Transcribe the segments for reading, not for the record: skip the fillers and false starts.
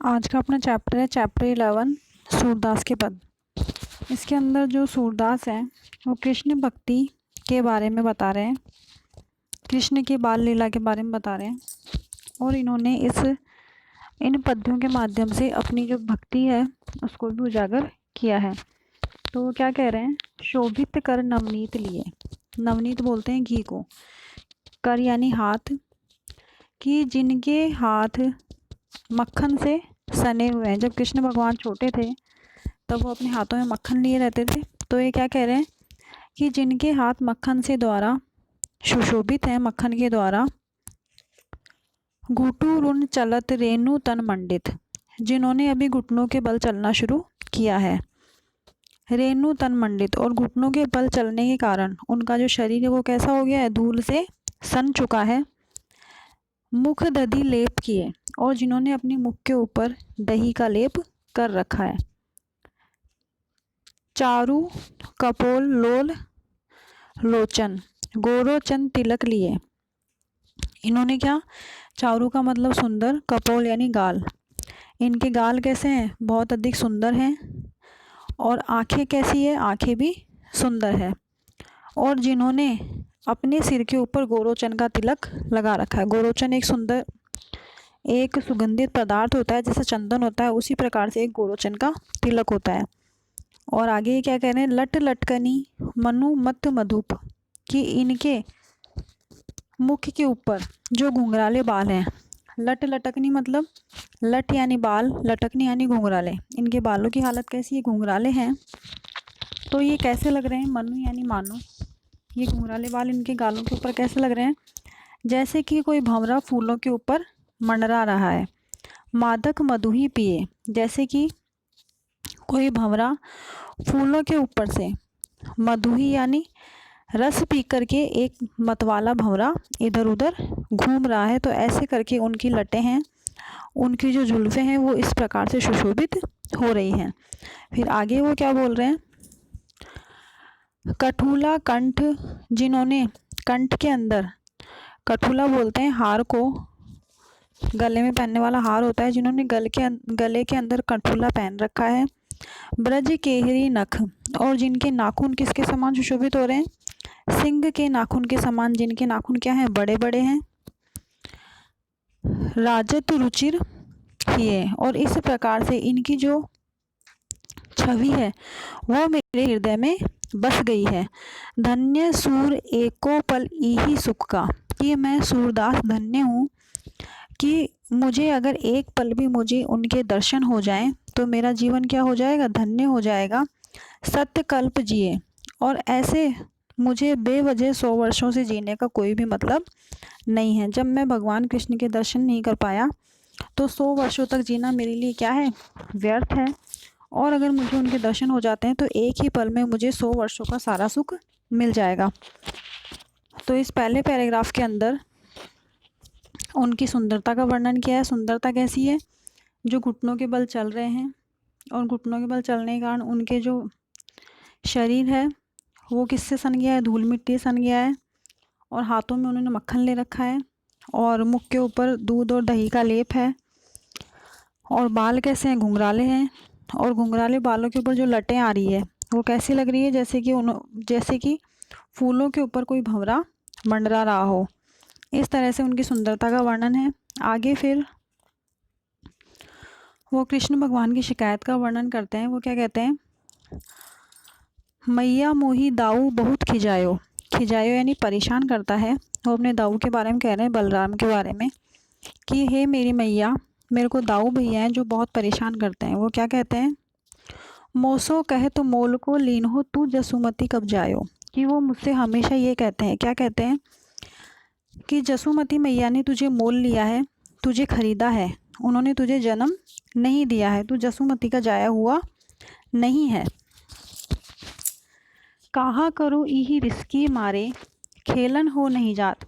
आज का अपना चैप्टर है चैप्टर 11 सूरदास के पद। इसके अंदर जो सूरदास हैं वो कृष्ण भक्ति के बारे में बता रहे हैं, कृष्ण की बाल लीला के बारे में बता रहे हैं और इन्होंने इन पद्यों के माध्यम से अपनी जो भक्ति है उसको भी उजागर किया है। तो वो क्या कह रहे हैं, शोभित कर नवनीत लिए। नवनीत बोलते हैं घी को, कर यानी हाथ, कि जिनके हाथ मक्खन से सने हुए हैं। जब कृष्ण भगवान छोटे थे तब वो अपने हाथों में मक्खन लिए रहते थे। तो ये क्या कह रहे हैं कि जिनके हाथ मक्खन से द्वारा सुशोभित हैं, मक्खन के द्वारा, घुटू रुन चलत रेणु तन मंडित, जिन्होंने अभी घुटनों के बल चलना शुरू किया है। रेणु तन मंडित, और घुटनों के बल चलने के कारण उनका जो शरीर है वो कैसा हो गया है, धूल से सन चुका है। मुख दधि लेप किए, और जिन्होंने अपनी मुख के ऊपर दही का लेप कर रखा है। चारु कपोल लोल लोचन, गोरोचन तिलक लिए। इन्होंने क्या, चारु का मतलब सुंदर, कपोल यानी गाल। इनके गाल कैसे हैं, बहुत अधिक सुंदर हैं। और आंखें कैसी है, आंखें भी सुंदर है। और जिन्होंने अपने सिर के ऊपर गोरोचन का तिलक लगा रखा है। गोरोचन एक सुगंधित पदार्थ होता है, जैसे चंदन होता है उसी प्रकार से एक गोरोचन का तिलक होता है। और आगे क्या कह रहे हैं, लट लटकनी मनु मत मधुप, कि इनके मुख के ऊपर जो घुंघराले बाल हैं। लट लटकनी मतलब लट यानी बाल, लटकनी यानी घुंघराले। इनके बालों की हालत कैसी है, घुंघराले हैं। तो ये कैसे लग रहे हैं, मनु यानी मानो। ये घुंघराले बाल इनके गालों के ऊपर कैसे लग रहे हैं, जैसे कि कोई भंवरा फूलों के ऊपर मंडरा रहा है। मादक मधुही पिए, जैसे कि कोई भंवरा फूलों के ऊपर से मधुही यानी रस पी करके एक मतवाला भंवरा इधर उधर घूम रहा है। तो ऐसे करके उनकी लटें हैं, उनकी जो जुल्फ़ें हैं वो इस प्रकार से सुशोभित हो रही हैं। फिर आगे वो क्या बोल रहे हैं, कठूला कंठ, जिन्होंने कंठ के अंदर, कठूला बोलते हैं हार को, गले में पहनने वाला हार होता है, जिन्होंने गले के अंदर कठूला पहन रखा है। ब्रज केहरी नख, और जिनके नाखून किसके समान सुशोभित हो रहे हैं, सिंह के नाखून के समान, जिनके नाखून क्या हैं, बड़े बड़े हैं। राजत रुचिर किए, और इस प्रकार से इनकी जो छवि है वो मेरे हृदय में बस गई है। धन्य सूर एको पल इही सुख का, कि मैं सूरदास धन्य हूँ कि मुझे अगर एक पल भी मुझे उनके दर्शन हो जाएं तो मेरा जीवन क्या हो जाएगा, धन्य हो जाएगा। सत्य कल्प जिए, और ऐसे मुझे बेवजह 100 वर्षों से जीने का कोई भी मतलब नहीं है। जब मैं भगवान कृष्ण के दर्शन नहीं कर पाया तो 100 वर्षों तक जीना मेरे लिए क्या है, व्यर्थ है। और अगर मुझे उनके दर्शन हो जाते हैं तो एक ही पल में मुझे 100 वर्षों का सारा सुख मिल जाएगा। तो इस पहले पैराग्राफ के अंदर उनकी सुंदरता का वर्णन किया है। सुंदरता कैसी है, जो घुटनों के बल चल रहे हैं, और घुटनों के बल चलने के कारण उनके जो शरीर है वो किससे सन गया है, धूल मिट्टी सन गया है। और हाथों में उन्होंने मक्खन ले रखा है, और मुख के ऊपर दूध और दही का लेप है। और बाल कैसे हैं, घुंघराले हैं। और घुंघराले बालों के ऊपर जो लटें आ रही है वो कैसी लग रही है, जैसे कि फूलों के ऊपर कोई भंवरा मंडरा रहा हो। इस तरह से उनकी सुंदरता का वर्णन है। आगे फिर वो कृष्ण भगवान की शिकायत का वर्णन करते हैं। वो क्या कहते हैं, मैया मोही दाऊ बहुत खिजायो। खिजायो यानी परेशान करता है। वो अपने दाऊ के बारे में कह रहे हैं, बलराम के बारे में, कि हे मेरी मैया, मेरे को दाऊ भैया हैं जो बहुत परेशान करते हैं। वो क्या कहते हैं, मोसो कहे तो मोल को लीन हो तू जसुमती कब जायो, कि वो मुझसे हमेशा ये कहते हैं, क्या कहते हैं, कि जसुमती मैया ने तुझे मोल लिया है, तुझे खरीदा है, उन्होंने तुझे जन्म नहीं दिया है, तू जसुमती का जाया हुआ नहीं है। कहा करूँ यही रिस्की मारे, खेलन हो नहीं जात।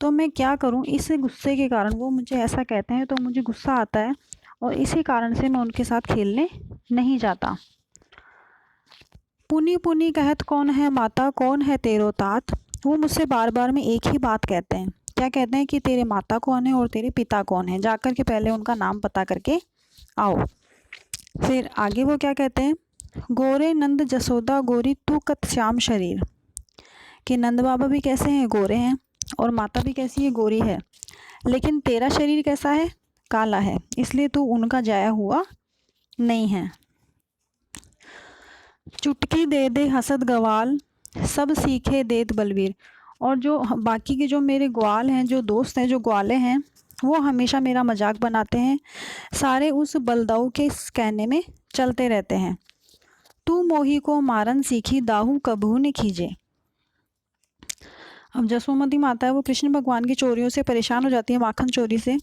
तो मैं क्या करूँ, इस गुस्से के कारण वो मुझे ऐसा कहते हैं तो मुझे गुस्सा आता है, और इसी कारण से मैं उनके साथ खेलने नहीं जाता। पुनी पुनी कहत कौन है माता, कौन है तेरो तात। वो मुझसे बार बार में एक ही बात कहते हैं, क्या कहते हैं, कि तेरे माता कौन है और तेरे पिता कौन है। जाकर के पहले उनका नाम पता करके आओ। फिर आगे वो क्या कहते हैं, गोरे नंद जसोदा गोरी तू कत श्याम शरीर, कि नंद बाबा भी कैसे हैं, गोरे हैं, और माता भी कैसी है, गोरी है, लेकिन तेरा शरीर कैसा है, काला है, इसलिए तू उनका जाया हुआ नहीं है। चुटकी दे दे हसद गवाल सब सीखे देत बलवीर, और जो बाकी के जो मेरे ग्वाल हैं, जो दोस्त हैं, जो ग्वाले हैं, वो हमेशा मेरा मजाक बनाते हैं, सारे उस बलदाऊ के कहने में चलते रहते हैं। तू मोही को मारन सीखी दाहू कबहू ने खींचे। अब जसोमती माता है वो कृष्ण भगवान की चोरियों से परेशान हो जाती है, माखन चोरी से,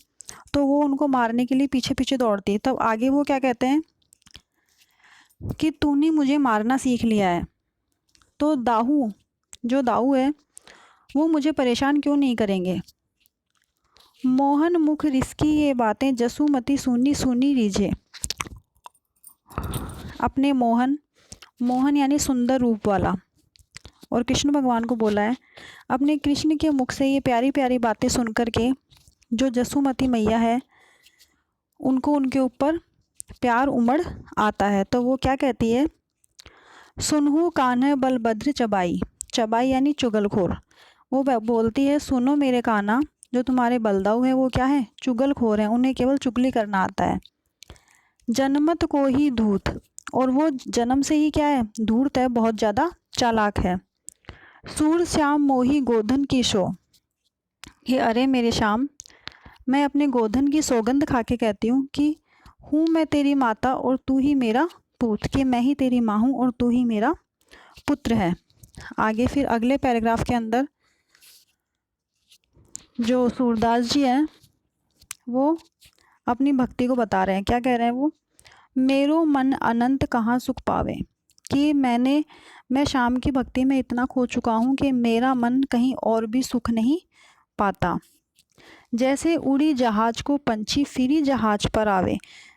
तो वो उनको मारने के लिए पीछे पीछे दौड़ती है। तब आगे वो क्या कहते हैं कि तूने मुझे मारना सीख लिया है, तो दाहू, जो दाऊ है वो मुझे परेशान क्यों नहीं करेंगे। मोहन मुख रिसकी ये बातें जसुमती सुनी सुनी रीझे, अपने मोहन, मोहन यानी सुंदर रूप वाला, और कृष्ण भगवान को बोला है, अपने कृष्ण के मुख से ये प्यारी प्यारी बातें सुन कर के जो जसुमती मैया है उनको उनके ऊपर प्यार उमड़ आता है। तो वो क्या कहती है, सुनहु कान्ह बलभद्र चबाई, चबाई यानी चुगलखोर, वो बोलती है सुनो मेरे कान्हा, जो तुम्हारे बलदाऊ हैं वो क्या है, चुगलखोर हैं, उन्हें केवल चुगली करना आता है। जनमत को ही धूत, और वो जन्म से ही क्या है, धूर्त है, बहुत ज़्यादा चालाक है। सूर श्याम मोही गोधन की शो, ये अरे मेरे श्याम, मैं अपने गोधन की सौगंध खा के कहती हूँ कि हूँ मैं तेरी माता और तू ही मेरा पूत, कि मैं ही तेरी माँ हूँ और तू ही मेरा पुत्र है। आगे फिर अगले पैराग्राफ के अंदर जो सूरदास जी हैं वो अपनी भक्ति को बता रहे हैं। क्या कह रहे हैं वो, मेरो मन अनंत कहाँ सुख पावे, कि मैं शाम की भक्ति में इतना खो चुका हूँ कि मेरा मन कहीं और भी सुख नहीं पाता। जैसे उड़ी जहाज को पंछी फिरी जहाज पर आवे,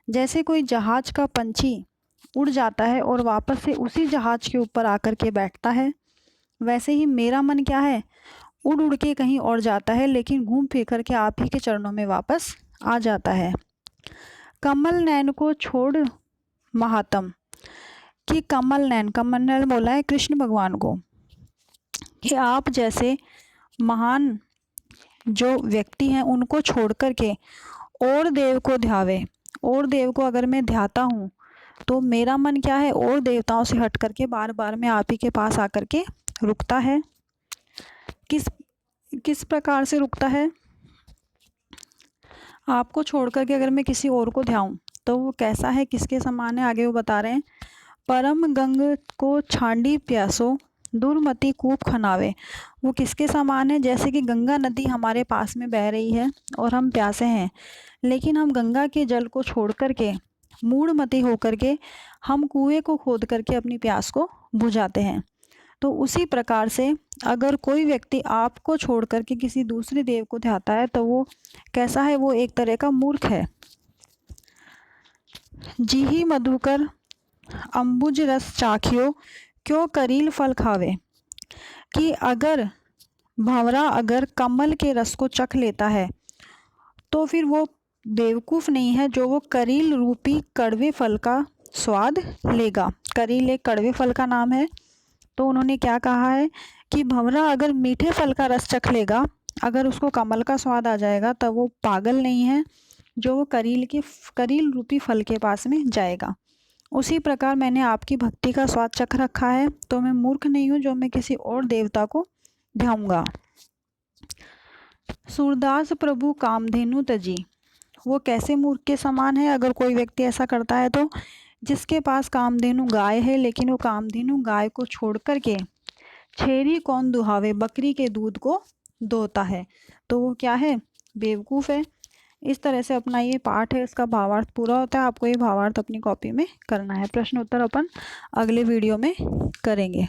जैसे कोई जहाज का पंछी उड़ जाता है और वापस से उसी जहाज के ऊपर आकर के बैठता है, वैसे ही मेरा मन क्या है, उड़ उड़ के कहीं और जाता है, लेकिन घूम फिर कर के आप ही के चरणों में वापस आ जाता है। कमल नैन को छोड़ महात्म, कि कमल नैन बोला है कृष्ण भगवान को, कि आप जैसे महान जो व्यक्ति हैं उनको छोड़ कर के और देव को ध्यावे, और देव को अगर मैं ध्याता हूँ तो मेरा मन क्या है, और देवताओं से हट करके बार बार मैं आप ही के पास आकर के रुकता है। किस प्रकार से रुकता है, आपको छोड़ करके अगर मैं किसी और को ध्याऊं तो वो कैसा है, किसके समान है, आगे वो बता रहे हैं। परम गंग को छांडी प्यासो दुर्मति कूप खनावे, वो किसके समान है, जैसे कि गंगा नदी हमारे पास में बह रही है और हम प्यासे हैं, लेकिन हम गंगा के जल को छोड़ करके मूढ़मती होकर के हम कुएं को खोद करके अपनी प्यास को बुझाते हैं। तो उसी प्रकार से अगर कोई व्यक्ति आपको छोड़ करके किसी दूसरे देव को ध्याता है तो वो कैसा है, वो एक तरह का मूर्ख है। जी ही मधुकर अम्बुज रस चाखियो क्यों करील फल खावे, कि अगर भंवरा अगर कमल के रस को चख लेता है तो फिर वो बेवकूफ़ नहीं है जो वो करील रूपी कड़वे फल का स्वाद लेगा। करील एक कड़वे फल का नाम है। तो उन्होंने क्या कहा है कि भंवरा अगर मीठे फल का रस चख लेगा, अगर उसको कमल का स्वाद आ जाएगा, तब वो पागल नहीं है जो वो करील रूपी फल के पास में जाएगा। उसी प्रकार मैंने आपकी भक्ति का स्वाद चख रखा है, तो मैं मूर्ख नहीं हूँ जो मैं किसी और देवता को ध्याऊंगा। सूरदास प्रभु कामधेनु तजी, वो कैसे मूर्ख के समान है अगर कोई व्यक्ति ऐसा करता है, तो जिसके पास कामधेनु गाय है लेकिन वो कामधेनु गाय को छोड़ कर के छेरी कौन दुहावे, बकरी के दूध को दोहता है, तो वो क्या है, बेवकूफ़ है। इस तरह से अपना ये पाठ है, इसका भावार्थ पूरा होता है। आपको ये भावार्थ अपनी कॉपी में करना है। प्रश्न उत्तर अपन अगले वीडियो में करेंगे।